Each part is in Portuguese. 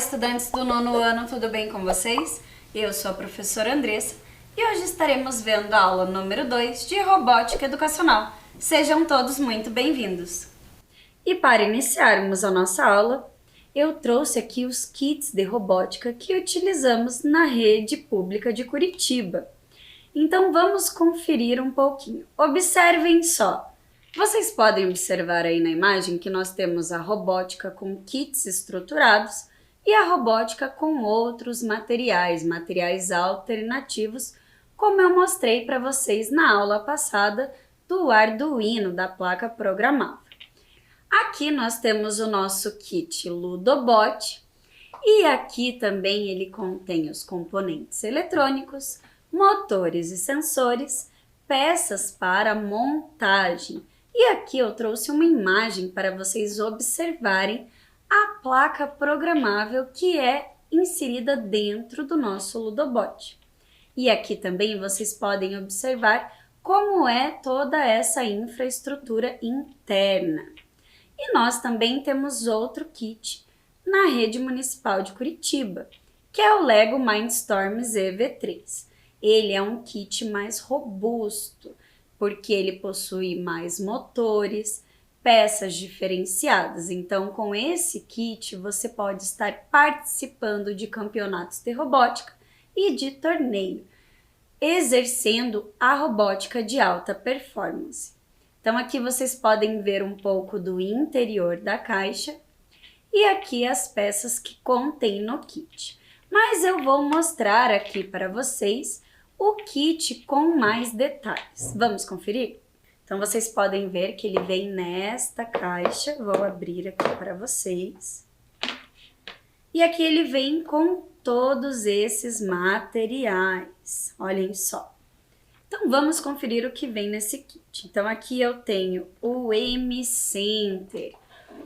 estudantes do nono ano, tudo bem com vocês? Eu sou a professora Andressa e hoje estaremos vendo a aula número 2 de Robótica Educacional. Sejam todos muito bem-vindos! E para iniciarmos a nossa aula, eu trouxe aqui os kits de robótica que utilizamos na rede pública de Curitiba. Então vamos conferir um pouquinho. Observem só! Vocês podem observar aí na imagem que nós temos a robótica com kits estruturados e a robótica com outros materiais alternativos, como eu mostrei para vocês na aula passada do Arduino, da placa programável. Aqui nós temos o nosso kit Ludobot e aqui também ele contém os componentes eletrônicos, motores e sensores, peças para montagem. E aqui eu trouxe uma imagem para vocês observarem a placa programável que é inserida dentro do nosso Ludobot. E aqui também vocês podem observar como é toda essa infraestrutura interna. E nós também temos outro kit na rede municipal de Curitiba, que é o Lego Mindstorm ZV3. Ele é um kit mais robusto, porque ele possui mais motores, peças diferenciadas. Então, com esse kit, você pode estar participando de campeonatos de robótica e de torneio, exercendo a robótica de alta performance. Então, aqui vocês podem ver um pouco do interior da caixa e aqui as peças que contém no kit. Mas eu vou mostrar aqui para vocês o kit com mais detalhes. Vamos conferir? Então, vocês podem ver que ele vem nesta caixa. Vou abrir aqui para vocês. E aqui ele vem com todos esses materiais. Olhem só. Então, vamos conferir o que vem nesse kit. Então, aqui eu tenho o M-Center.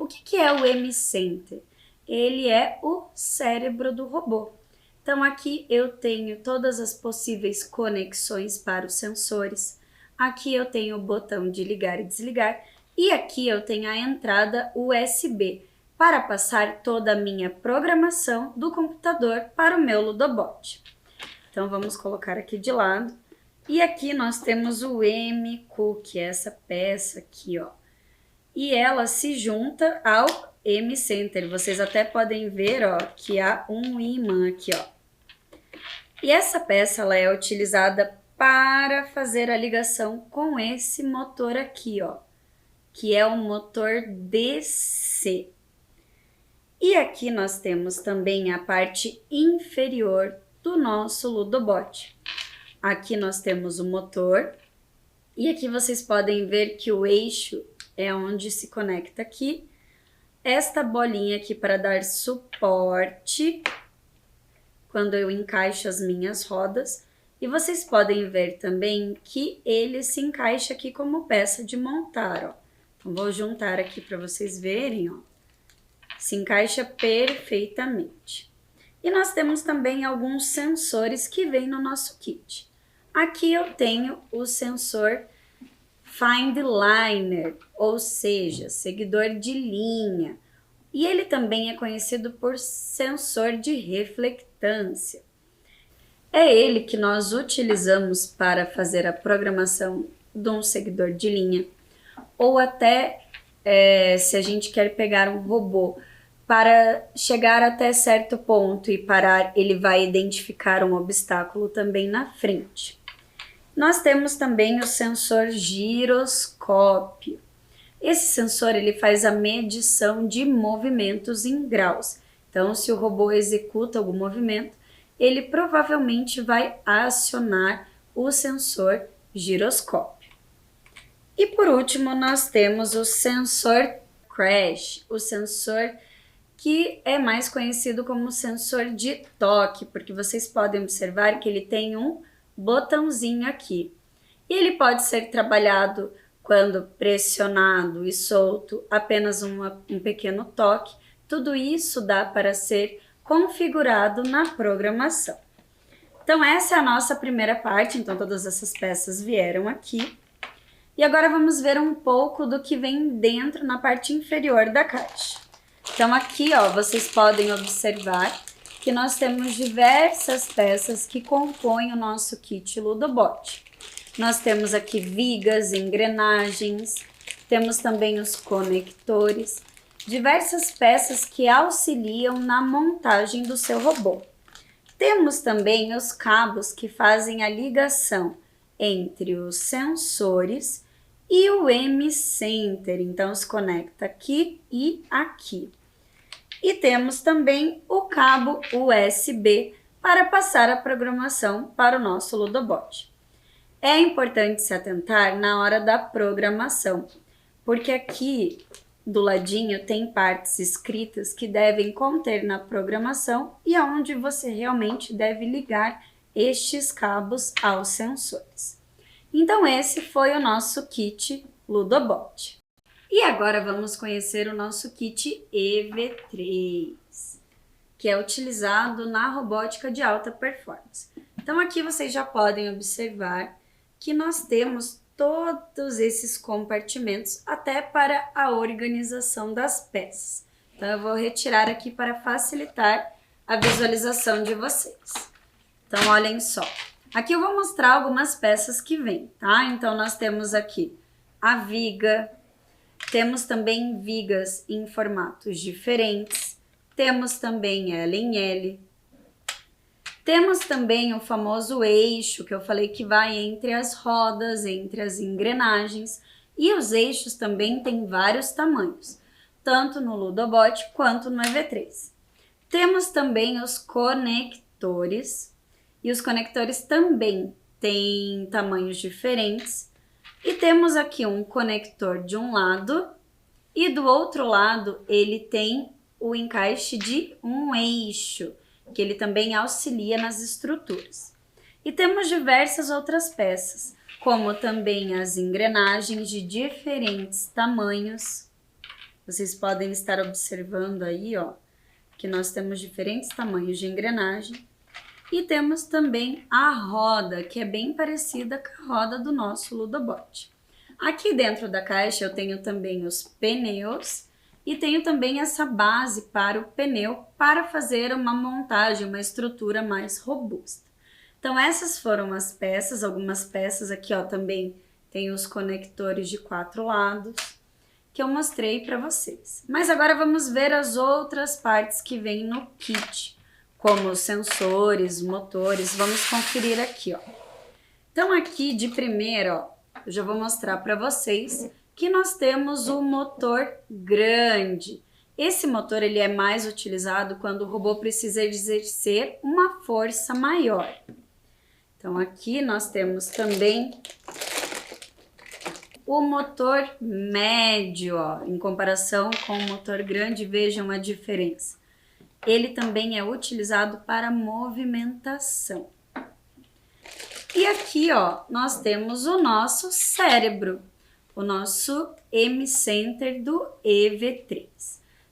O que é o M-Center? Ele é o cérebro do robô. Então, aqui eu tenho todas as possíveis conexões para os sensores. Aqui eu tenho o botão de ligar e desligar. E aqui eu tenho a entrada USB para passar toda a minha programação do computador para o meu Ludobot. Então, vamos colocar aqui de lado. E aqui nós temos o M-Cu, que é essa peça aqui, ó. E ela se junta ao M-Center. Vocês até podem ver, ó, que há um ímã aqui, ó. E essa peça ela é utilizada para fazer a ligação com esse motor aqui, ó, que é o motor DC. E aqui nós temos também a parte inferior do nosso Ludobot. Aqui nós temos o motor e aqui vocês podem ver que o eixo é onde se conecta aqui. Esta bolinha aqui para dar suporte quando eu encaixo as minhas rodas. E vocês podem ver também que ele se encaixa aqui como peça de montar, ó. Então, vou juntar aqui para vocês verem, ó. Se encaixa perfeitamente. E nós temos também alguns sensores que vêm no nosso kit. Aqui eu tenho o sensor Find Liner, ou seja, seguidor de linha. E ele também é conhecido por sensor de reflectância. É ele que nós utilizamos para fazer a programação de um seguidor de linha, ou até se a gente quer pegar um robô para chegar até certo ponto e parar, ele vai identificar um obstáculo também na frente. Nós temos também o sensor giroscópio. Esse sensor ele faz a medição de movimentos em graus. Então, se o robô executa algum movimento, ele provavelmente vai acionar o sensor giroscópio. E por último, nós temos o sensor crash, o sensor que é mais conhecido como sensor de toque, porque vocês podem observar que ele tem um botãozinho aqui. E ele pode ser trabalhado quando pressionado e solto, apenas um pequeno toque. Tudo isso dá para ser configurado na programação. Então, essa é a nossa primeira parte. Então, todas essas peças vieram aqui. E agora vamos ver um pouco do que vem dentro na parte inferior da caixa. Então aqui, ó, vocês podem observar que nós temos diversas peças que compõem o nosso kit Ludobot. Nós temos aqui vigas, engrenagens, temos também os conectores, diversas peças que auxiliam na montagem do seu robô. Temos também os cabos que fazem a ligação entre os sensores e o M-Center, então se conecta aqui e aqui. E temos também o cabo USB para passar a programação para o nosso Ludobot. É importante se atentar na hora da programação, porque aqui do ladinho tem partes escritas que devem conter na programação e aonde você realmente deve ligar estes cabos aos sensores. Então esse foi o nosso kit Ludobot. E agora vamos conhecer o nosso kit EV3, que é utilizado na robótica de alta performance. Então aqui vocês já podem observar que nós temos todos esses compartimentos até para a organização das peças. Então eu vou retirar aqui para facilitar a visualização de vocês. Então olhem só, aqui eu vou mostrar algumas peças que vêm, tá? Então nós temos aqui a viga, temos também vigas em formatos diferentes, temos também L em L, temos também o famoso eixo, que eu falei que vai entre as rodas, entre as engrenagens, e os eixos também têm vários tamanhos, tanto no Ludobot quanto no EV3. Temos também os conectores, e os conectores também têm tamanhos diferentes, e temos aqui um conector de um lado, e do outro lado ele tem o encaixe de um eixo, que ele também auxilia nas estruturas. E temos diversas outras peças, como também as engrenagens de diferentes tamanhos. Vocês podem estar observando aí, ó, que nós temos diferentes tamanhos de engrenagem. E temos também a roda, que é bem parecida com a roda do nosso Ludobot. Aqui dentro da caixa eu tenho também os pneus e tenho também essa base para o pneu para fazer uma montagem, uma estrutura mais robusta. Então essas foram as peças, algumas peças aqui, ó, também tem os conectores de 4 lados que eu mostrei para vocês. Mas agora vamos ver as outras partes que vêm no kit, como os sensores, motores. Vamos conferir aqui, ó. Então aqui de primeiro, ó, eu já vou mostrar para vocês que nós temos o motor grande. Esse motor ele é mais utilizado quando o robô precisa exercer uma força maior. Então aqui nós temos também o motor médio, ó, em comparação com o motor grande, vejam a diferença. Ele também é utilizado para movimentação. E aqui, ó, nós temos o nosso cérebro, o nosso M-Center do EV3.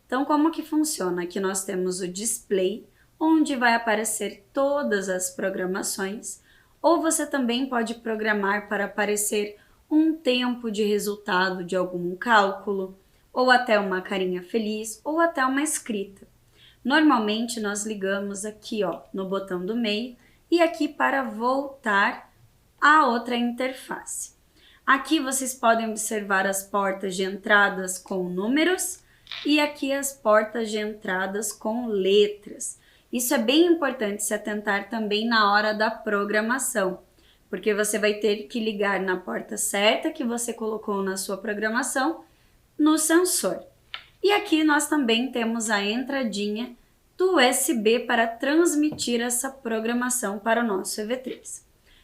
Então, como que funciona? Aqui nós temos o display, onde vai aparecer todas as programações, ou você também pode programar para aparecer um tempo de resultado de algum cálculo, ou até uma carinha feliz, ou até uma escrita. Normalmente nós ligamos aqui, ó, no botão do meio e aqui para voltar a outra interface. Aqui vocês podem observar as portas de entradas com números e aqui as portas de entradas com letras. Isso é bem importante se atentar também na hora da programação, porque você vai ter que ligar na porta certa que você colocou na sua programação no sensor. E aqui nós também temos a entradinha do USB para transmitir essa programação para o nosso EV3.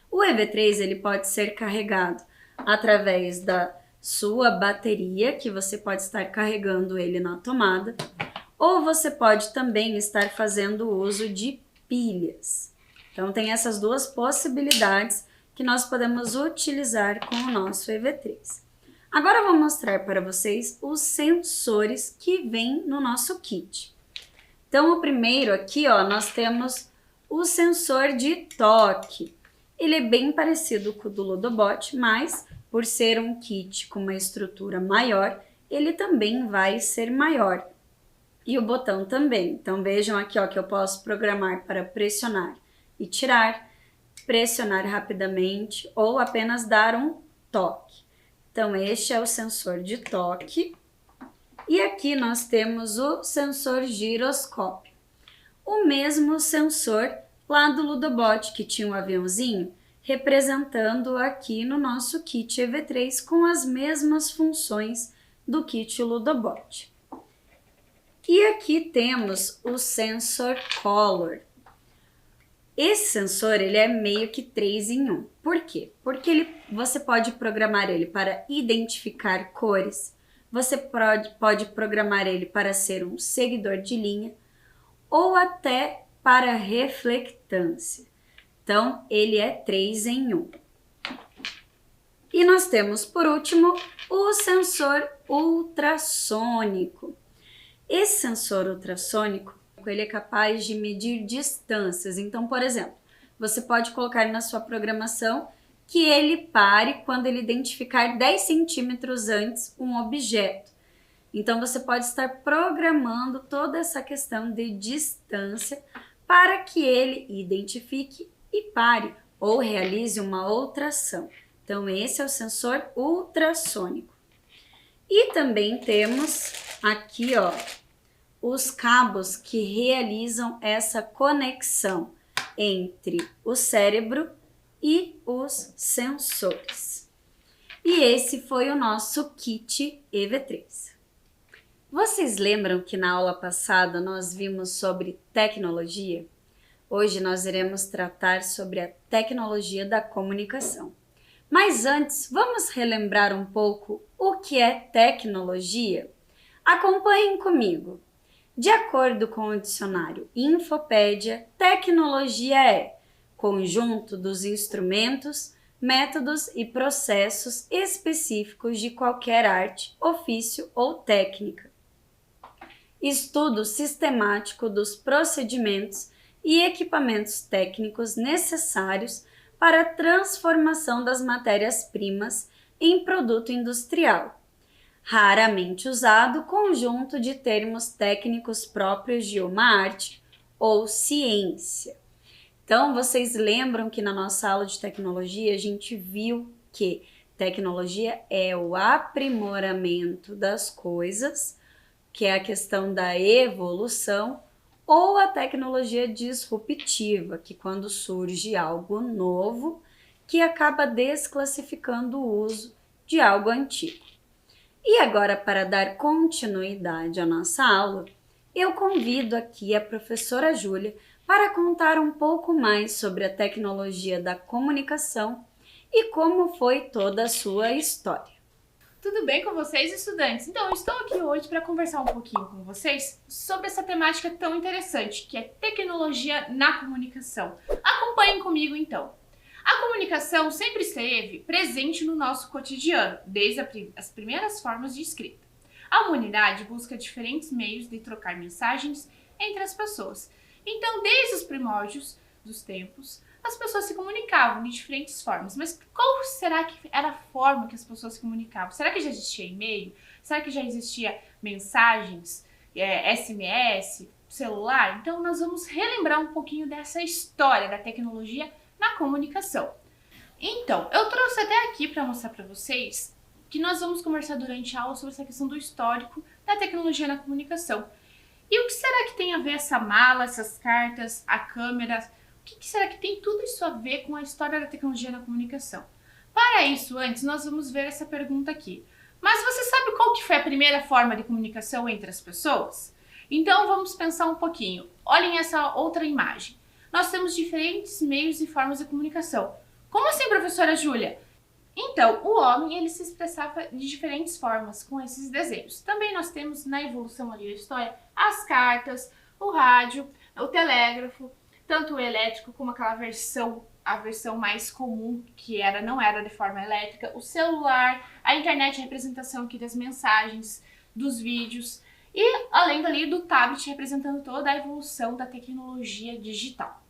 O EV3 ele pode ser carregado através da sua bateria, que você pode estar carregando ele na tomada, ou você pode também estar fazendo uso de pilhas. Então tem essas duas possibilidades que nós podemos utilizar com o nosso EV3. Agora eu vou mostrar para vocês os sensores que vêm no nosso kit. Então o primeiro aqui, ó, nós temos o sensor de toque. Ele é bem parecido com o do Ludobot, mas por ser um kit com uma estrutura maior, ele também vai ser maior. E o botão também. Então vejam aqui ó, que eu posso programar para pressionar e tirar, pressionar rapidamente ou apenas dar um toque. Então este é o sensor de toque. E aqui nós temos o sensor giroscópio. O mesmo sensor lá do Ludobot, que tinha um aviãozinho, representando aqui no nosso kit EV3 com as mesmas funções do kit Ludobot. E aqui temos o sensor Color. Esse sensor ele é meio que 3 em 1. Por quê? Porque você pode programar ele para identificar cores, você pode programar ele para ser um seguidor de linha ou até para reflectância. Então, ele é 3 em 1. E nós temos, por último, o sensor ultrassônico. Esse sensor ultrassônico, ele é capaz de medir distâncias. Então, por exemplo, você pode colocar na sua programação que ele pare quando ele identificar 10 centímetros antes um objeto. Então, você pode estar programando toda essa questão de distância para que ele identifique e pare ou realize uma outra ação. Então, esse é o sensor ultrassônico. E também temos aqui, ó, os cabos que realizam essa conexão entre o cérebro e os sensores. E esse foi o nosso kit EV3. Vocês lembram que na aula passada nós vimos sobre tecnologia? Hoje nós iremos tratar sobre a tecnologia da comunicação. Mas antes, vamos relembrar um pouco o que é tecnologia? Acompanhem comigo. De acordo com o dicionário Infopédia, tecnologia é conjunto dos instrumentos, métodos e processos específicos de qualquer arte, ofício ou técnica. Estudo sistemático dos procedimentos e equipamentos técnicos necessários para a transformação das matérias-primas em produto industrial. Raramente usado conjunto de termos técnicos próprios de uma arte ou ciência. Então, vocês lembram que na nossa aula de tecnologia a gente viu que tecnologia é o aprimoramento das coisas, que é a questão da evolução, ou a tecnologia disruptiva, que quando surge algo novo, que acaba desclassificando o uso de algo antigo. E agora, para dar continuidade à nossa aula, eu convido aqui a professora Júlia para contar um pouco mais sobre a tecnologia da comunicação e como foi toda a sua história. Tudo bem com vocês, estudantes? Então, eu estou aqui hoje para conversar um pouquinho com vocês sobre essa temática tão interessante, que é tecnologia na comunicação. Acompanhem comigo, então. A comunicação sempre esteve presente no nosso cotidiano, desde as primeiras formas de escrita. A humanidade busca diferentes meios de trocar mensagens entre as pessoas. Então, desde os primórdios dos tempos, as pessoas se comunicavam de diferentes formas. Mas qual será que era a forma que as pessoas se comunicavam? Será que já existia e-mail? Será que já existia mensagens, SMS, celular? Então, nós vamos relembrar um pouquinho dessa história da tecnologia na comunicação. Então, eu trouxe até aqui para mostrar para vocês que nós vamos conversar durante a aula sobre essa questão do histórico da tecnologia na comunicação. E o que será que tem a ver essa mala, essas cartas, a câmera? O que será que tem tudo isso a ver com a história da tecnologia na comunicação? Para isso, antes, nós vamos ver essa pergunta aqui. Mas você sabe qual que foi a primeira forma de comunicação entre as pessoas? Então, vamos pensar um pouquinho. Olhem essa outra imagem. Nós temos diferentes meios e formas de comunicação. Como assim, professora Júlia? Então, o homem ele se expressava de diferentes formas com esses desenhos. Também nós temos na evolução ali da história as cartas, o rádio, o telégrafo, tanto o elétrico como aquela a versão mais comum, que não era de forma elétrica, o celular, a internet, a representação aqui das mensagens, dos vídeos, e além dali do tablet representando toda a evolução da tecnologia digital.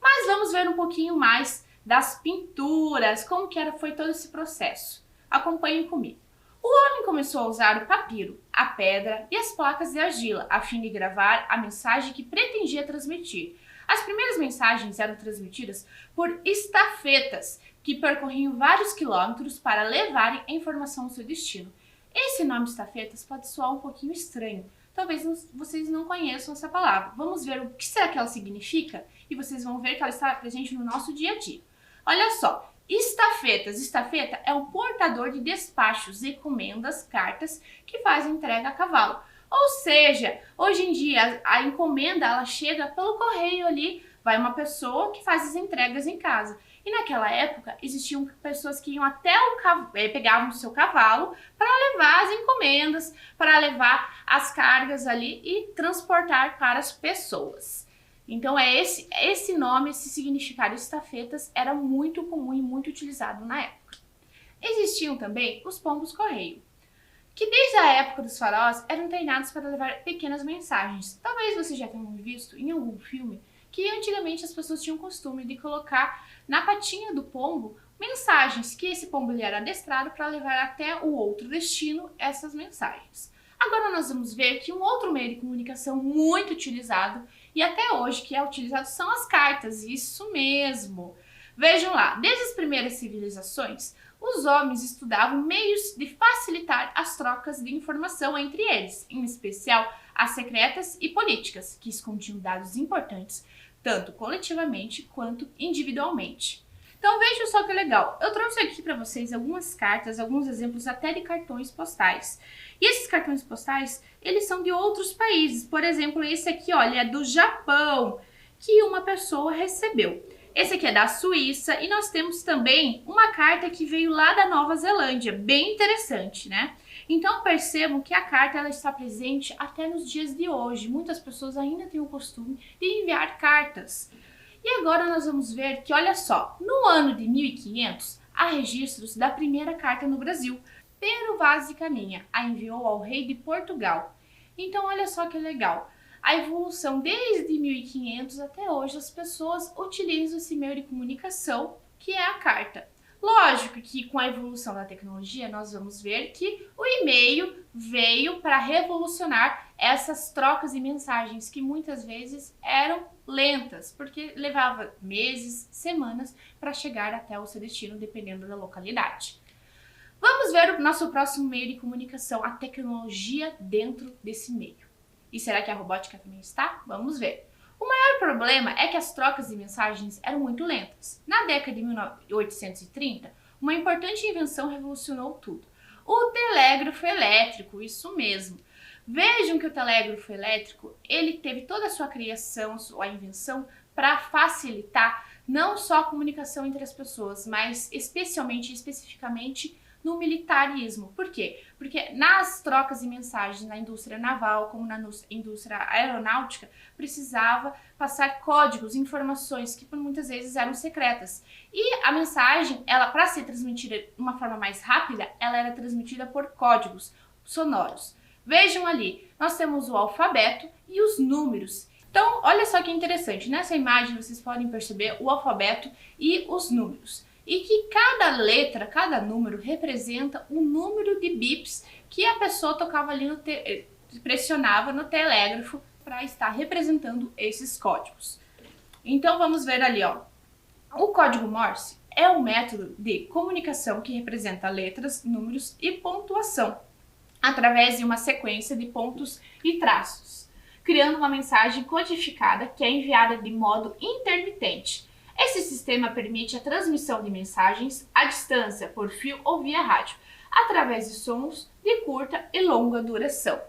Mas vamos ver um pouquinho mais das pinturas, como que foi todo esse processo. Acompanhem comigo. O homem começou a usar o papiro, a pedra e as placas de argila, a fim de gravar a mensagem que pretendia transmitir. As primeiras mensagens eram transmitidas por estafetas, que percorriam vários quilômetros para levarem a informação ao seu destino. Esse nome estafetas pode soar um pouquinho estranho. Talvez vocês não conheçam essa palavra. Vamos ver o que será que ela significa e vocês vão ver que ela está presente no nosso dia a dia. Olha só, estafetas. Estafeta é um portador de despachos, encomendas, cartas que fazem entrega a cavalo. Ou seja, hoje em dia a encomenda ela chega pelo correio ali, vai uma pessoa que faz as entregas em casa. E naquela época existiam pessoas que iam até pegavam o seu cavalo para levar as encomendas, para levar as cargas ali e transportar para as pessoas. Então esse nome, esse significado estafetas era muito comum e muito utilizado na época. Existiam também os pombos-correio, que desde a época dos faraós eram treinados para levar pequenas mensagens. Talvez você já tenha visto em algum filme que antigamente as pessoas tinham o costume de colocar na patinha do pombo mensagens, que esse pombo ele era adestrado para levar até o outro destino essas mensagens. Agora nós vamos ver que um outro meio de comunicação muito utilizado e até hoje que é utilizado são as cartas, isso mesmo. Vejam lá, desde as primeiras civilizações, os homens estudavam meios de facilitar as trocas de informação entre eles, em especial as secretas e políticas, que escondiam dados importantes, tanto coletivamente quanto individualmente. Então vejam só que legal, eu trouxe aqui para vocês algumas cartas, alguns exemplos até de cartões postais. E esses cartões postais, eles são de outros países. Por exemplo, esse aqui, olha, é do Japão, que uma pessoa recebeu. Esse aqui é da Suíça e nós temos também uma carta que veio lá da Nova Zelândia, bem interessante, né? Então percebam que a carta ela está presente até nos dias de hoje. Muitas pessoas ainda têm o costume de enviar cartas. E agora nós vamos ver que, olha só, no ano de 1500, há registros da primeira carta no Brasil. Pero Vaz de Caminha a enviou ao rei de Portugal. Então olha só que legal. A evolução desde 1500 até hoje, as pessoas utilizam esse meio de comunicação, que é a carta. Lógico que com a evolução da tecnologia, nós vamos ver que o e-mail veio para revolucionar essas trocas de mensagens que muitas vezes eram lentas, porque levava meses, semanas para chegar até o seu destino, dependendo da localidade. Vamos ver o nosso próximo meio de comunicação, a tecnologia dentro desse meio. E será que a robótica também está? Vamos ver. O maior problema é que as trocas de mensagens eram muito lentas. Na década de 1830, uma importante invenção revolucionou tudo. O telégrafo elétrico, isso mesmo. Vejam que o telégrafo elétrico, ele teve toda a sua criação, sua invenção, para facilitar não só a comunicação entre as pessoas, mas especificamente no militarismo. Por quê? Porque nas trocas de mensagens na indústria naval, como na indústria aeronáutica, precisava passar códigos, informações que por muitas vezes eram secretas. E a mensagem, ela para ser transmitida de uma forma mais rápida, ela era transmitida por códigos sonoros. Vejam ali, nós temos o alfabeto e os números. Então, olha só que interessante, nessa imagem vocês podem perceber o alfabeto e os números. E que cada letra, cada número representa um número de bips que a pessoa tocava ali pressionava no telégrafo para estar representando esses códigos. Então vamos ver ali, ó. O código Morse é um método de comunicação que representa letras, números e pontuação através de uma sequência de pontos e traços, criando uma mensagem codificada que é enviada de modo intermitente. Esse sistema permite a transmissão de mensagens à distância, por fio ou via rádio, através de sons de curta e longa duração.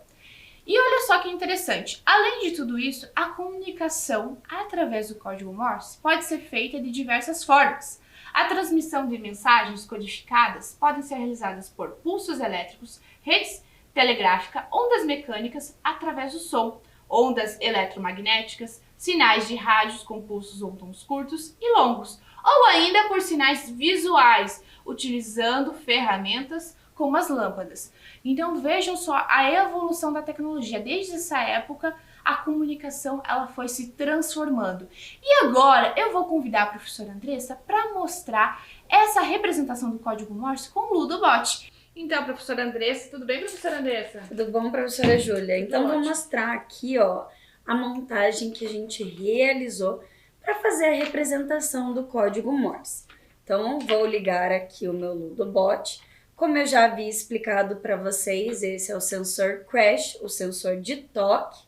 E olha só que interessante, além de tudo isso, a comunicação através do código Morse pode ser feita de diversas formas. A transmissão de mensagens codificadas podem ser realizadas por pulsos elétricos, redes telegráficas, ondas mecânicas através do som, ondas eletromagnéticas, sinais de rádios com pulsos ou tons curtos e longos, ou ainda por sinais visuais, utilizando ferramentas como as lâmpadas. Então vejam só a evolução da tecnologia. Desde essa época, a comunicação ela foi se transformando. E agora eu vou convidar a professora Andressa para mostrar essa representação do código Morse com o Ludobot. Então, professora Andressa, tudo bem, professora Andressa? Tudo bom, professora Júlia? Então, vou ótimo. mostrar aqui, ó, a montagem que a gente realizou para fazer a representação do código Morse. Então, vou ligar aqui o meu Ludobot. Como eu já havia explicado para vocês, esse é o sensor crash, o sensor de toque.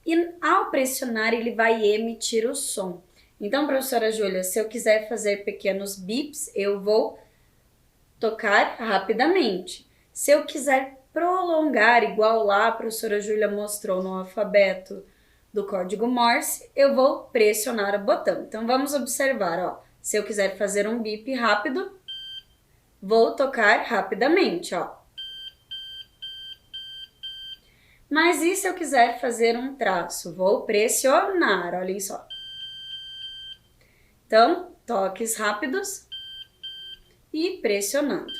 E ao pressionar, ele vai emitir o som. Então, professora Júlia, se eu quiser fazer pequenos bips, eu vou tocar rapidamente. Se eu quiser prolongar, igual lá a professora Júlia mostrou no alfabeto do código Morse, eu vou pressionar o botão. Então, vamos observar, ó. Se eu quiser fazer um bip rápido, vou tocar rapidamente, ó. Mas e se eu quiser fazer um traço? Vou pressionar, olhem só. Então, toques rápidos e pressionando.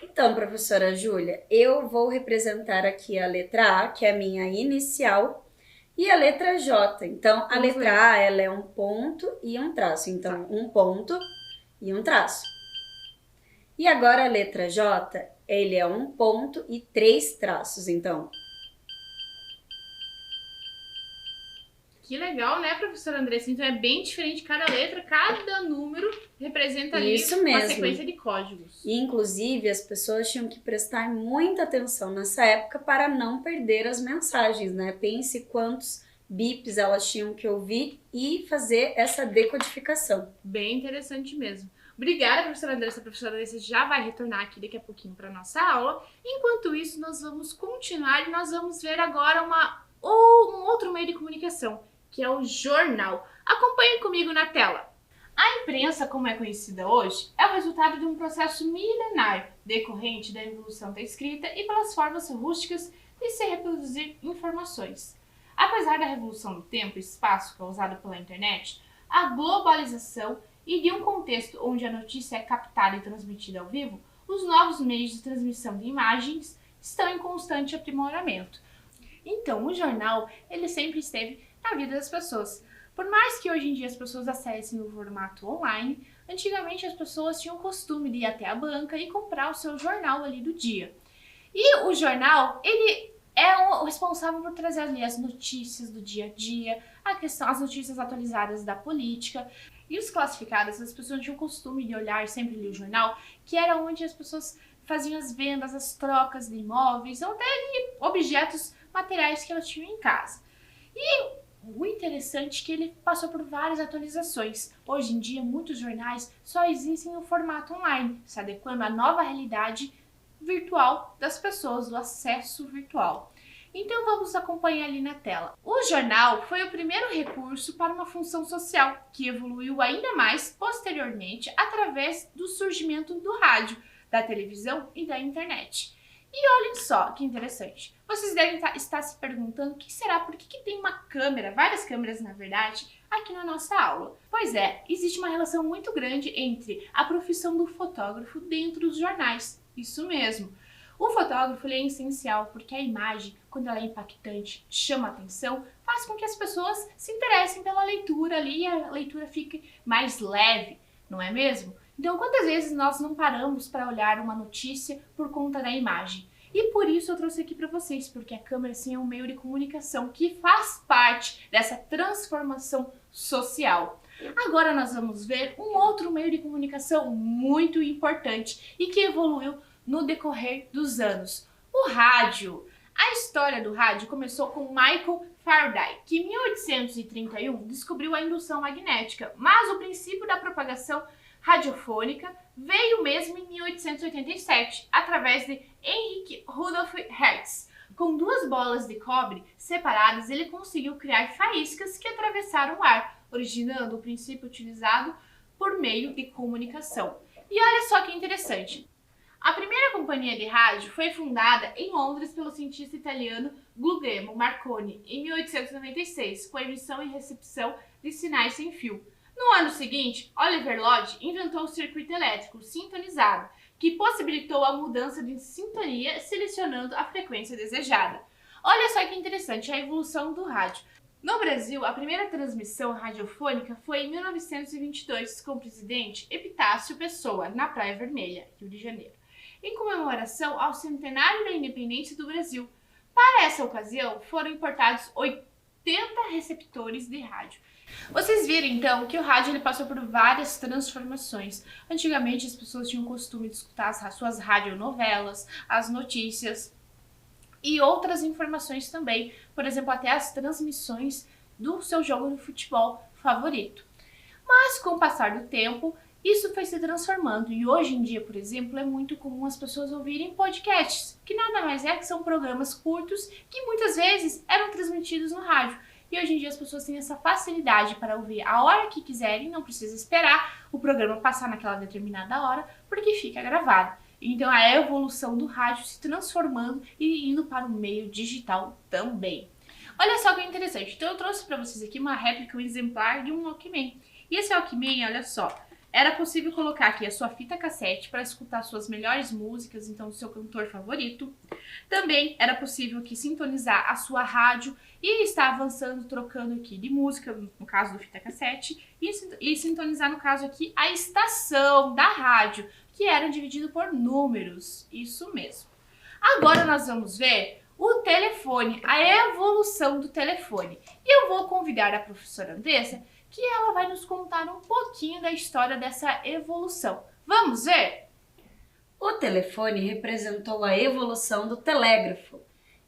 Então, professora Júlia, eu vou representar aqui a letra A, que é a minha inicial, e a letra J. Então, a letra A, ela é um ponto e um traço. Então, um ponto e um traço. E agora a letra J, ele é um ponto e 3 traços. Então, Que legal, né, professora Andressa? Então é bem diferente cada letra, cada número representa ali Isso uma mesmo. sequência de códigos. E, inclusive, as pessoas tinham que prestar muita atenção nessa época para não perder as mensagens, né? Pense quantos bips elas tinham que ouvir e fazer essa decodificação. Bem interessante mesmo. Obrigada, professora Andressa. A professora Andressa já vai retornar aqui daqui a pouquinho para nossa aula. Enquanto isso, nós vamos continuar e nós vamos ver agora um outro meio de comunicação, que é o jornal. Acompanhe comigo na tela. A imprensa, como é conhecida hoje, é o resultado de um processo milenar decorrente da evolução da escrita e pelas formas rústicas de se reproduzir informações. Apesar da revolução do tempo e espaço causada pela internet, a globalização e de um contexto onde a notícia é captada e transmitida ao vivo, os novos meios de transmissão de imagens estão em constante aprimoramento. Então, o jornal, ele sempre esteve na vida das pessoas. Por mais que hoje em dia as pessoas acessem no formato online, antigamente as pessoas tinham o costume de ir até a banca e comprar o seu jornal ali do dia. E o jornal, ele é o responsável por trazer ali as notícias do dia a dia, as notícias atualizadas da política. E os classificados, as pessoas tinham o costume de olhar sempre ali o jornal, que era onde as pessoas faziam as vendas, as trocas de imóveis, ou até de objetos materiais que elas tinham em casa. E o interessante é que ele passou por várias atualizações. Hoje em dia, muitos jornais só existem no formato online, se adequando à nova realidade virtual das pessoas, do acesso virtual. Então vamos acompanhar ali na tela. O jornal foi o primeiro recurso para uma função social, que evoluiu ainda mais posteriormente através do surgimento do rádio, da televisão e da internet. E olhem só que interessante. Vocês devem estar se perguntando o que será, por que tem uma câmera, várias câmeras na verdade, aqui na nossa aula. Pois é, existe uma relação muito grande entre a profissão do fotógrafo dentro dos jornais. Isso mesmo. O fotógrafo ele é essencial porque a imagem, quando ela é impactante, chama a atenção, faz com que as pessoas se interessem pela leitura ali e a leitura fique mais leve, não é mesmo? Então, quantas vezes nós não paramos para olhar uma notícia por conta da imagem? E por isso eu trouxe aqui para vocês, porque a câmera sim é um meio de comunicação que faz parte dessa transformação social. Agora nós vamos ver um outro meio de comunicação muito importante e que evoluiu no decorrer dos anos, o rádio. A história do rádio começou com Michael Faraday, que em 1831 descobriu a indução magnética, mas o princípio da propagação radiofônica veio mesmo em 1887, através de Heinrich Rudolf Hertz. Com duas bolas de cobre separadas, ele conseguiu criar faíscas que atravessaram o ar, originando o princípio utilizado por meio de comunicação. E olha só que interessante. A primeira companhia de rádio foi fundada em Londres pelo cientista italiano Guglielmo Marconi em 1896, com a emissão e recepção de sinais sem fio. No ano seguinte, Oliver Lodge inventou o circuito elétrico sintonizado, que possibilitou a mudança de sintonia selecionando a frequência desejada. Olha só que interessante a evolução do rádio. No Brasil, a primeira transmissão radiofônica foi em 1922, com o presidente Epitácio Pessoa, na Praia Vermelha, Rio de Janeiro. em comemoração ao centenário da independência do Brasil. Para essa ocasião, foram importados 80 receptores de rádio. Vocês viram então que o rádio ele passou por várias transformações. Antigamente as pessoas tinham o costume de escutar as suas radionovelas, as notícias e outras informações também, por exemplo, até as transmissões do seu jogo de futebol favorito. Mas com o passar do tempo, isso foi se transformando e hoje em dia, por exemplo, é muito comum as pessoas ouvirem podcasts, que nada mais é que são programas curtos que muitas vezes eram transmitidos no rádio. E hoje em dia as pessoas têm essa facilidade para ouvir a hora que quiserem, não precisa esperar o programa passar naquela determinada hora, porque fica gravado. Então a evolução do rádio se transformando e indo para o meio digital também. Olha só que interessante, então eu trouxe para vocês aqui uma réplica, um exemplar de um Walkman. E esse Walkman, olha só, era possível colocar aqui a sua fita cassete para escutar suas melhores músicas, então o seu cantor favorito. Também era possível aqui sintonizar a sua rádio e estar avançando, trocando aqui de música, no caso do fita cassete, e sintonizar, no caso aqui, a estação da rádio, que era dividido por números, isso mesmo. Agora nós vamos ver o telefone, a evolução do telefone. E eu vou convidar a professora Andressa, que ela vai nos contar um pouquinho da história dessa evolução. Vamos ver? O telefone representou a evolução do telégrafo.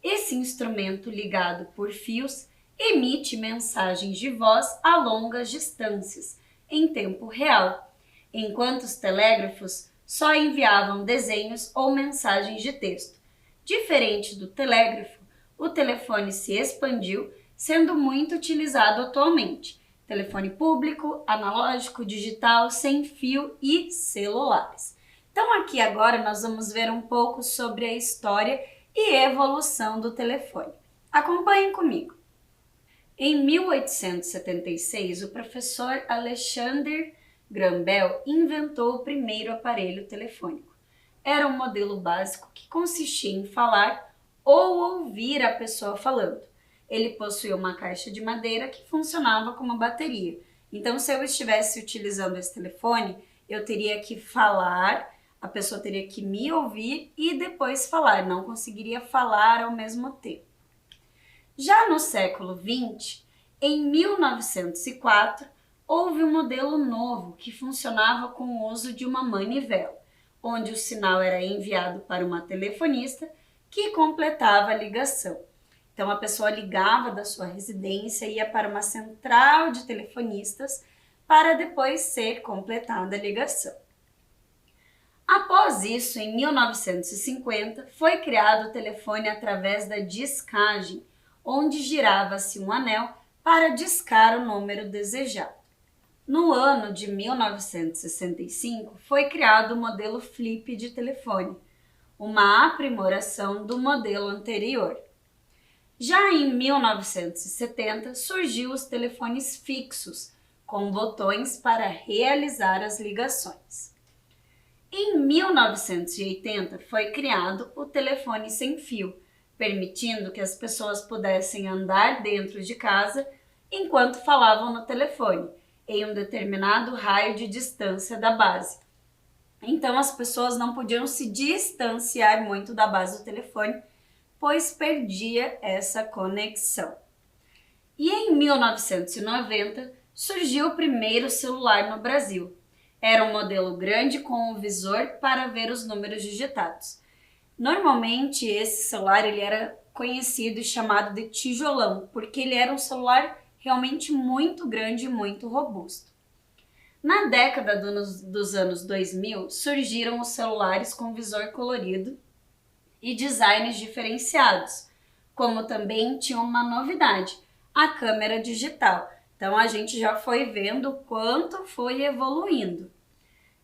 Esse instrumento ligado por fios emite mensagens de voz a longas distâncias, em tempo real, enquanto os telégrafos só enviavam desenhos ou mensagens de texto. Diferente do telégrafo, o telefone se expandiu, sendo muito utilizado atualmente. Telefone público, analógico, digital, sem fio e celulares. Então aqui agora nós vamos ver um pouco sobre a história e evolução do telefone. Acompanhem comigo. Em 1876, o professor Alexander Graham Bell inventou o primeiro aparelho telefônico. Era um modelo básico que consistia em falar ou ouvir a pessoa falando. Ele possuía uma caixa de madeira que funcionava como bateria. Então, se eu estivesse utilizando esse telefone, eu teria que falar, a pessoa teria que me ouvir e depois falar, não conseguiria falar ao mesmo tempo. Já no século XX, em 1904, houve um modelo novo que funcionava com o uso de uma manivela, onde o sinal era enviado para uma telefonista que completava a ligação. Então, a pessoa ligava da sua residência e ia para uma central de telefonistas para depois ser completada a ligação. Após isso, em 1950, foi criado o telefone através da discagem, onde girava-se um anel para discar o número desejado. No ano de 1965, foi criado o modelo flip de telefone, uma aprimoração do modelo anterior. Já em 1970, surgiu os telefones fixos, com botões para realizar as ligações. Em 1980, foi criado o telefone sem fio, permitindo que as pessoas pudessem andar dentro de casa enquanto falavam no telefone, em um determinado raio de distância da base. Então, as pessoas não podiam se distanciar muito da base do telefone, pois perdia essa conexão. E em 1990 surgiu o primeiro celular no Brasil. Era um modelo grande com um visor para ver os números digitados. Normalmente esse celular ele era conhecido e chamado de tijolão, porque ele era um celular realmente muito grande e muito robusto. Na década dos anos 2000 surgiram os celulares com visor colorido e designs diferenciados, como também tinha uma novidade, a câmera digital. Então a gente já foi vendo o quanto foi evoluindo.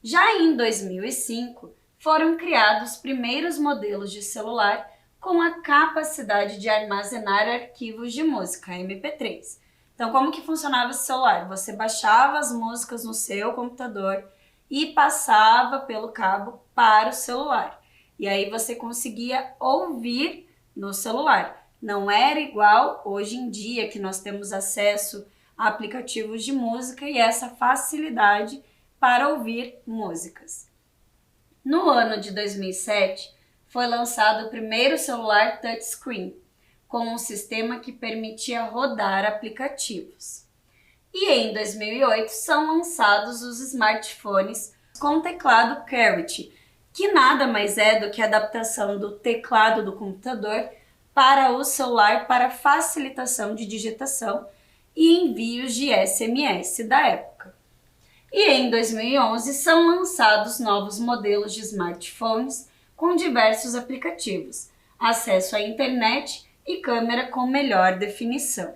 Já em 2005, foram criados os primeiros modelos de celular com a capacidade de armazenar arquivos de música, MP3. Então, como que funcionava esse celular? Você baixava as músicas no seu computador e passava pelo cabo para o celular. E aí você conseguia ouvir no celular. Não era igual hoje em dia que nós temos acesso a aplicativos de música e essa facilidade para ouvir músicas. No ano de 2007, foi lançado o primeiro celular touchscreen, com um sistema que permitia rodar aplicativos. E em 2008 são lançados os smartphones com teclado QWERTY, que nada mais é do que a adaptação do teclado do computador para o celular para facilitação de digitação e envios de SMS da época. E em 2011 são lançados novos modelos de smartphones com diversos aplicativos, acesso à internet e câmera com melhor definição.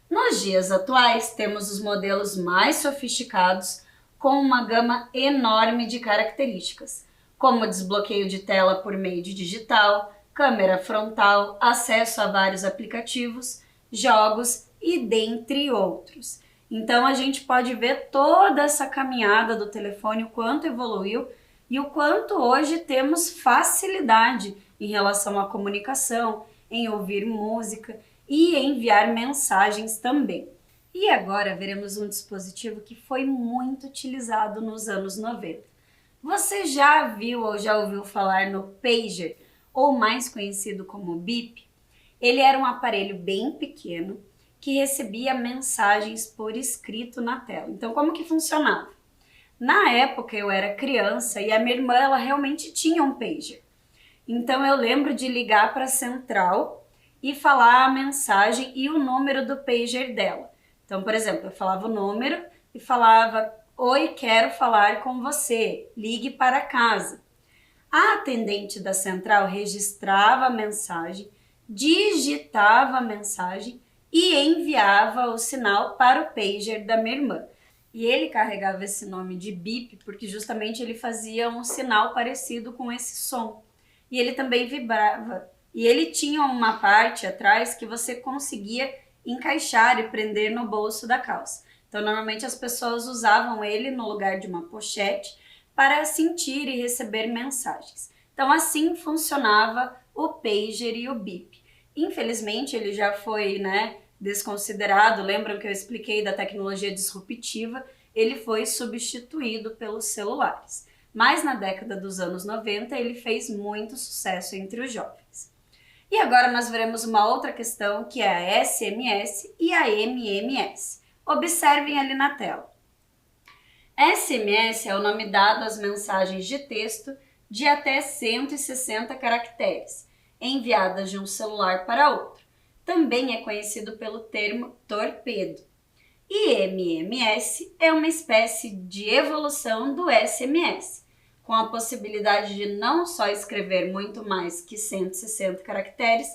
Nos dias atuais, temos os modelos mais sofisticados com uma gama enorme de características, como desbloqueio de tela por meio de digital, câmera frontal, acesso a vários aplicativos, jogos e dentre outros. Então a gente pode ver toda essa caminhada do telefone, o quanto evoluiu e o quanto hoje temos facilidade em relação à comunicação, em ouvir música e enviar mensagens também. E agora veremos um dispositivo que foi muito utilizado nos anos 90. Você já viu ou já ouviu falar no pager, ou mais conhecido como bip? Ele era um aparelho bem pequeno que recebia mensagens por escrito na tela. Então, como que funcionava? Na época eu era criança e a minha irmã ela realmente tinha um pager. Então eu lembro de ligar para a central e falar a mensagem e o número do pager dela. Então, por exemplo, eu falava o número e falava: "Oi, quero falar com você, ligue para casa". A atendente da central registrava a mensagem, digitava a mensagem e enviava o sinal para o pager da minha irmã. E ele carregava esse nome de bip porque justamente ele fazia um sinal parecido com esse som. E ele também vibrava. E ele tinha uma parte atrás que você conseguia encaixar e prender no bolso da calça. Então, normalmente as pessoas usavam ele no lugar de uma pochete para sentir e receber mensagens. Então, assim funcionava o pager e o bip. Infelizmente, ele já foi, desconsiderado. Lembram que eu expliquei da tecnologia disruptiva? Ele foi substituído pelos celulares. Mas na década dos anos 90, ele fez muito sucesso entre os jovens. E agora nós veremos uma outra questão, que é a SMS e a MMS. Observem ali na tela. SMS é o nome dado às mensagens de texto de até 160 caracteres, enviadas de um celular para outro. Também é conhecido pelo termo torpedo. E MMS é uma espécie de evolução do SMS, com a possibilidade de não só escrever muito mais que 160 caracteres,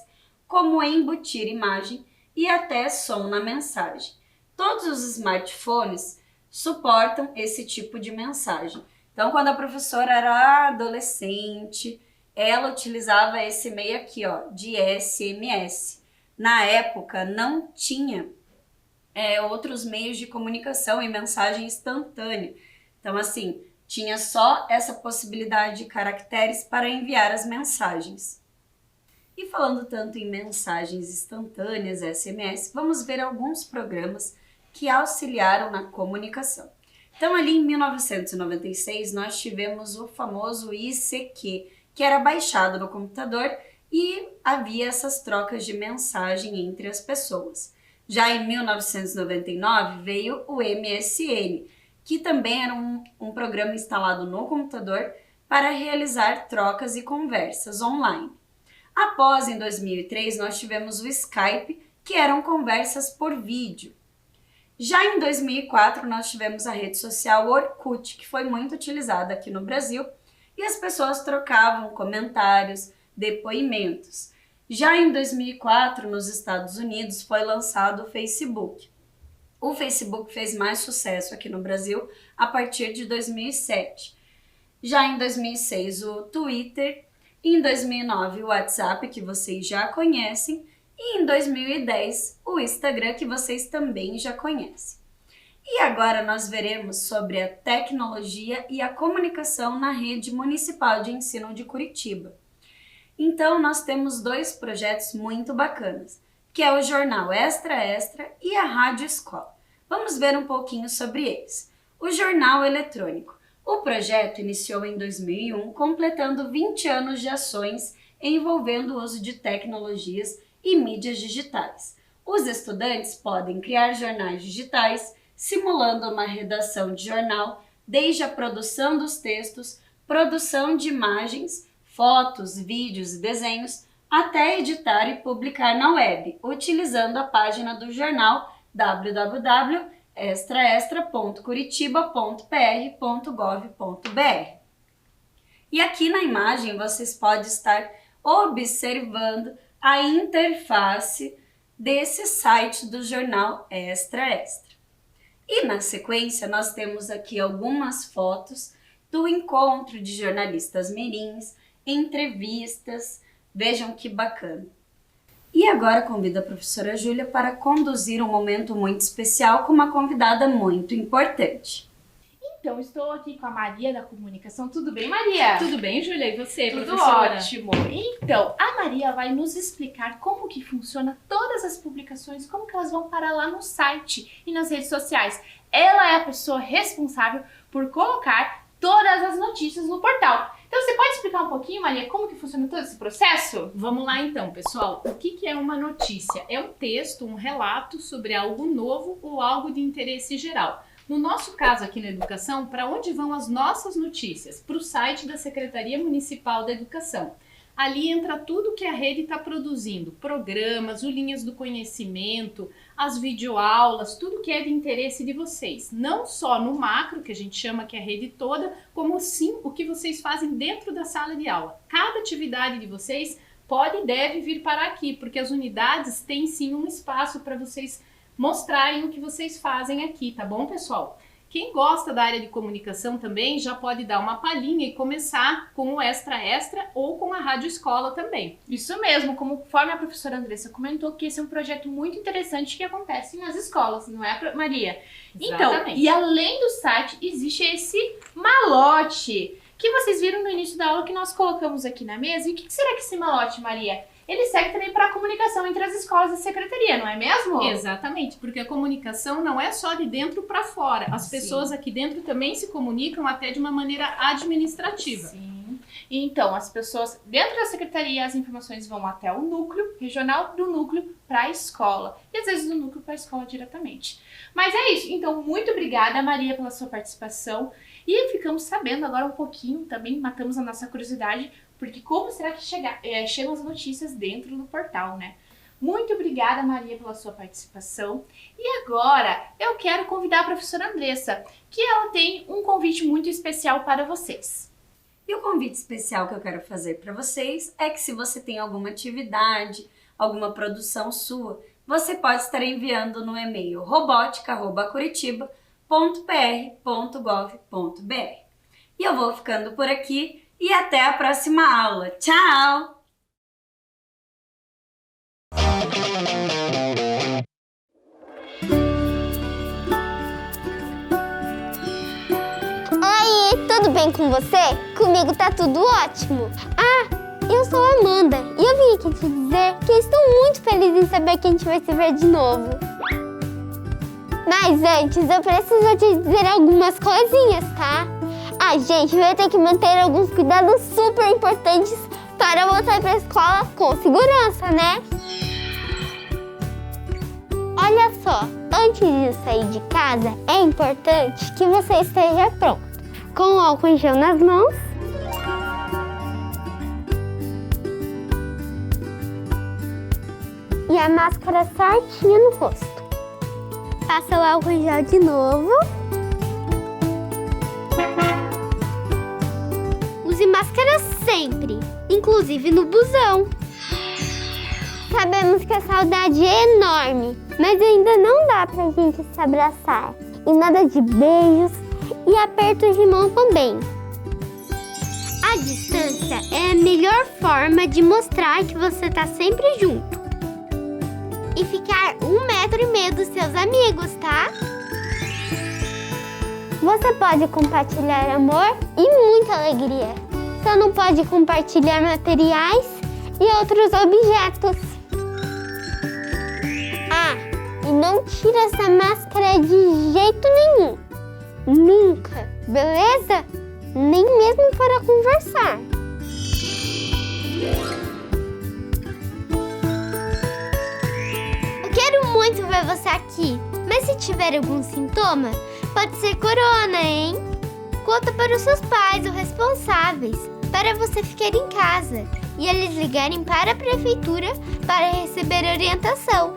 como embutir imagem e até som na mensagem. Todos os smartphones suportam esse tipo de mensagem. Então, quando a professora era adolescente, ela utilizava esse meio aqui, de SMS. Na época, não tinha outros meios de comunicação e mensagem instantânea. Então, assim, tinha só essa possibilidade de caracteres para enviar as mensagens. E falando tanto em mensagens instantâneas, SMS, vamos ver alguns programas que auxiliaram na comunicação. Então, ali em 1996, nós tivemos o famoso ICQ, que era baixado no computador e havia essas trocas de mensagem entre as pessoas. Já em 1999 veio o MSN, que também era um programa instalado no computador para realizar trocas e conversas online. Após, em 2003, nós tivemos o Skype, que eram conversas por vídeo. Já em 2004, nós tivemos a rede social Orkut, que foi muito utilizada aqui no Brasil, e as pessoas trocavam comentários, depoimentos. Já em 2004, nos Estados Unidos, foi lançado o Facebook. O Facebook fez mais sucesso aqui no Brasil a partir de 2007. Já em 2006, o Twitter. Em 2009, o WhatsApp, que vocês já conhecem. E em 2010, o Instagram, que vocês também já conhecem. E agora nós veremos sobre a tecnologia e a comunicação na rede municipal de ensino de Curitiba. Então, nós temos dois projetos muito bacanas, que é o Jornal Extra Extra e a Rádio Escola. Vamos ver um pouquinho sobre eles. O jornal eletrônico. O projeto iniciou em 2001, completando 20 anos de ações envolvendo o uso de tecnologias e mídias digitais. Os estudantes podem criar jornais digitais, simulando uma redação de jornal, desde a produção dos textos, produção de imagens, fotos, vídeos e desenhos, até editar e publicar na web, utilizando a página do jornal www.extraextra.curitiba.pr.gov.br. E aqui na imagem vocês podem estar observando a interface desse site do jornal Extra Extra. E na sequência nós temos aqui algumas fotos do encontro de jornalistas mirins, entrevistas, vejam que bacana. E agora convido a professora Júlia para conduzir um momento muito especial com uma convidada muito importante. Então, estou aqui com a Maria da Comunicação. Tudo bem, Maria? Tudo bem, Júlia? E você, Tudo professora? ótimo. Então, a Maria vai nos explicar como que funciona todas as publicações, como que elas vão parar lá no site e nas redes sociais. Ela é a pessoa responsável por colocar todas as notícias no portal. Então, você pode explicar um pouquinho, Maria, como que funciona todo esse processo? Vamos lá então, pessoal. O que é uma notícia? É um texto, um relato sobre algo novo ou algo de interesse geral. No nosso caso aqui na educação, para onde vão as nossas notícias? Para o site da Secretaria Municipal da Educação. Ali entra tudo que a rede está produzindo, programas, linhas do conhecimento, as videoaulas, tudo que é de interesse de vocês. Não só no macro, que a gente chama que é a rede toda, como sim o que vocês fazem dentro da sala de aula. Cada atividade de vocês pode e deve vir para aqui, porque as unidades têm sim um espaço para vocês mostrarem o que vocês fazem aqui, tá bom, pessoal? Quem gosta da área de comunicação também já pode dar uma palhinha e começar com o Extra Extra ou com a Rádio Escola também. Isso mesmo, conforme a professora Andressa comentou, que esse é um projeto muito interessante que acontece nas escolas, não é, Maria? Exatamente. Então, e além do site, existe esse malote que vocês viram no início da aula que nós colocamos aqui na mesa. E o que será que esse malote, Maria? Ele serve também para a comunicação entre as escolas e a secretaria, não é mesmo? Exatamente, porque a comunicação não é só de dentro para fora. As pessoas aqui dentro também se comunicam até de uma maneira administrativa. Sim. Então, as pessoas dentro da secretaria, as informações vão até o núcleo regional, do núcleo para a escola. E às vezes do núcleo para a escola diretamente. Mas é isso. Então, muito obrigada, Maria, pela sua participação. E ficamos sabendo agora um pouquinho, também matamos a nossa curiosidade, porque como será que chegam as notícias dentro do portal, né? Muito obrigada, Maria, pela sua participação. E agora eu quero convidar a professora Andressa, que ela tem um convite muito especial para vocês. E o convite especial que eu quero fazer para vocês é que se você tem alguma atividade, alguma produção sua, você pode estar enviando no e-mail robotica@curitiba.pr.gov.br. E eu vou ficando por aqui. E até a próxima aula. Tchau! Oi, tudo bem com você? Comigo tá tudo ótimo. Eu sou a Amanda e eu vim aqui te dizer que estou muito feliz em saber que a gente vai se ver de novo. Mas antes eu preciso te dizer algumas coisinhas, tá? A gente vai ter que manter alguns cuidados super importantes para voltar para a escola com segurança, né? Olha só, antes de sair de casa, é importante que você esteja pronto, com o álcool em gel nas mãos, e a máscara certinha no rosto. Passa o álcool em gel de novo. Use máscara sempre, inclusive no busão. Sabemos que a saudade é enorme, mas ainda não dá pra gente se abraçar. E nada de beijos e apertos de mão também. A distância é a melhor forma de mostrar que você tá sempre junto. E ficar 1,5 metro dos seus amigos, tá? Você pode compartilhar amor e muita alegria. Só não pode compartilhar materiais e outros objetos. E não tira essa máscara de jeito nenhum. Nunca. beleza? Nem mesmo para conversar. Eu quero muito ver você aqui, mas se tiver algum sintoma, pode ser corona, hein? Conta para os seus pais ou responsáveis, para você ficar em casa e eles ligarem para a prefeitura para receber orientação.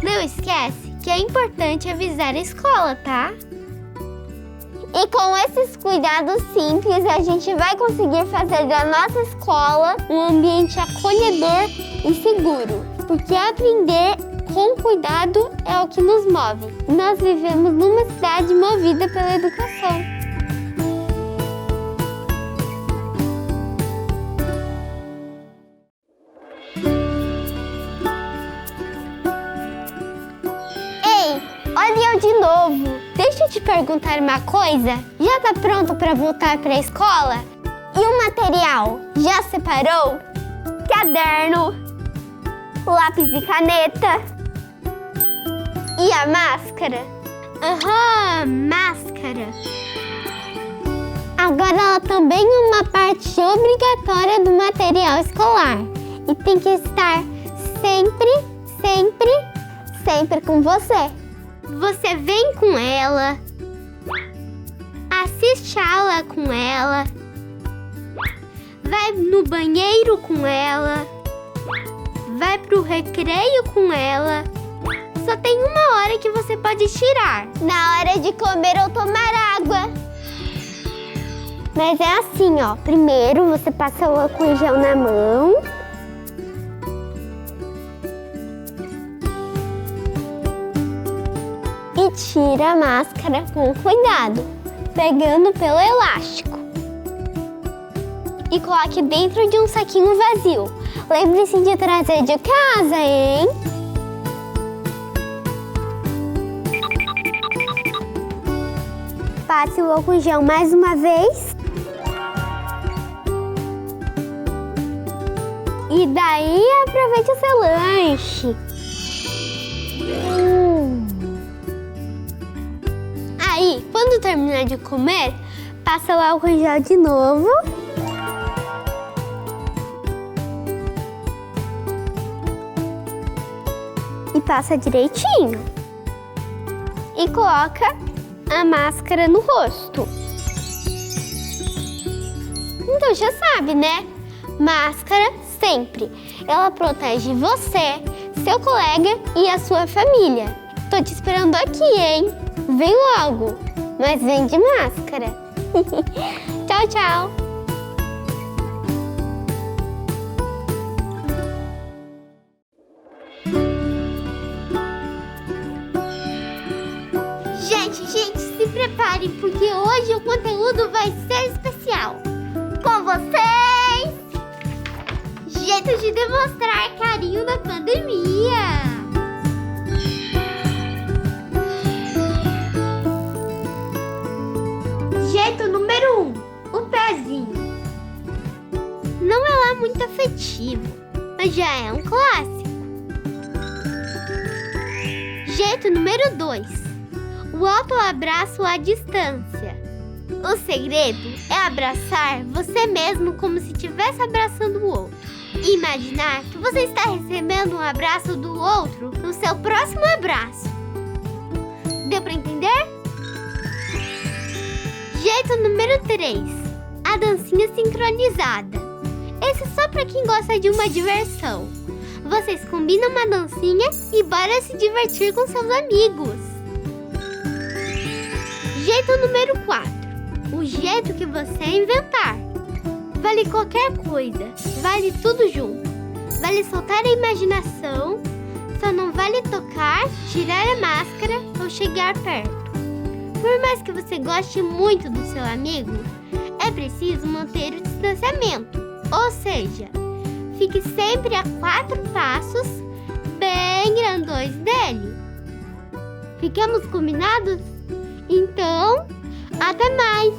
Não esquece que é importante avisar a escola, tá? E com esses cuidados simples, a gente vai conseguir fazer da nossa escola um ambiente acolhedor e seguro. Porque aprender com cuidado é o que nos move. Nós vivemos numa cidade movida pela educação. Olha eu de novo. Deixa eu te perguntar uma coisa. Já tá pronto para voltar para a escola? E o material? Já separou? Caderno, lápis e caneta. E a máscara? Aham, máscara. Agora ela também é uma parte obrigatória do material escolar. E tem que estar sempre com você. Você vem com ela, assiste a aula com ela, vai no banheiro com ela, vai pro recreio com ela. Só tem uma hora que você pode tirar, na hora de comer ou tomar água. Mas é assim, ó. Primeiro você passa o álcool em gel na mão. E tira a máscara com cuidado, pegando pelo elástico. E coloque dentro de um saquinho vazio. Lembre-se de trazer de casa, hein? Passe o álcool em gel mais uma vez. E daí aproveite o seu lanche. Aí, quando terminar de comer, passa o álcool em gel de novo. E passa direitinho. E coloca a máscara no rosto. Então já sabe, né? Máscara sempre. Ela protege você, seu colega e a sua família. Tô te esperando aqui, hein? Vem logo, mas vem de máscara. Tchau, tchau. Gente, se preparem, porque hoje o conteúdo vai ser especial. Com vocês, jeito de demonstrar carinho na pandemia. Jeito número 1, o pezinho. Não é lá muito afetivo, mas já é um clássico. Jeito número 2, o autoabraço à distância. O segredo é abraçar você mesmo como se estivesse abraçando o outro. E imaginar que você está recebendo um abraço do outro no seu próximo abraço. Deu para entender? Jeito número 3, a dancinha sincronizada. Esse é só para quem gosta de uma diversão. Vocês combinam uma dancinha e bora se divertir com seus amigos. Jeito número 4, o jeito que você inventar. Vale qualquer coisa, vale tudo junto. Vale soltar a imaginação, só não vale tocar, tirar a máscara ou chegar perto. Por mais que você goste muito do seu amigo, é preciso manter o distanciamento. Ou seja, fique sempre a 4 passos bem grandões dele. Ficamos combinados? Então, até mais!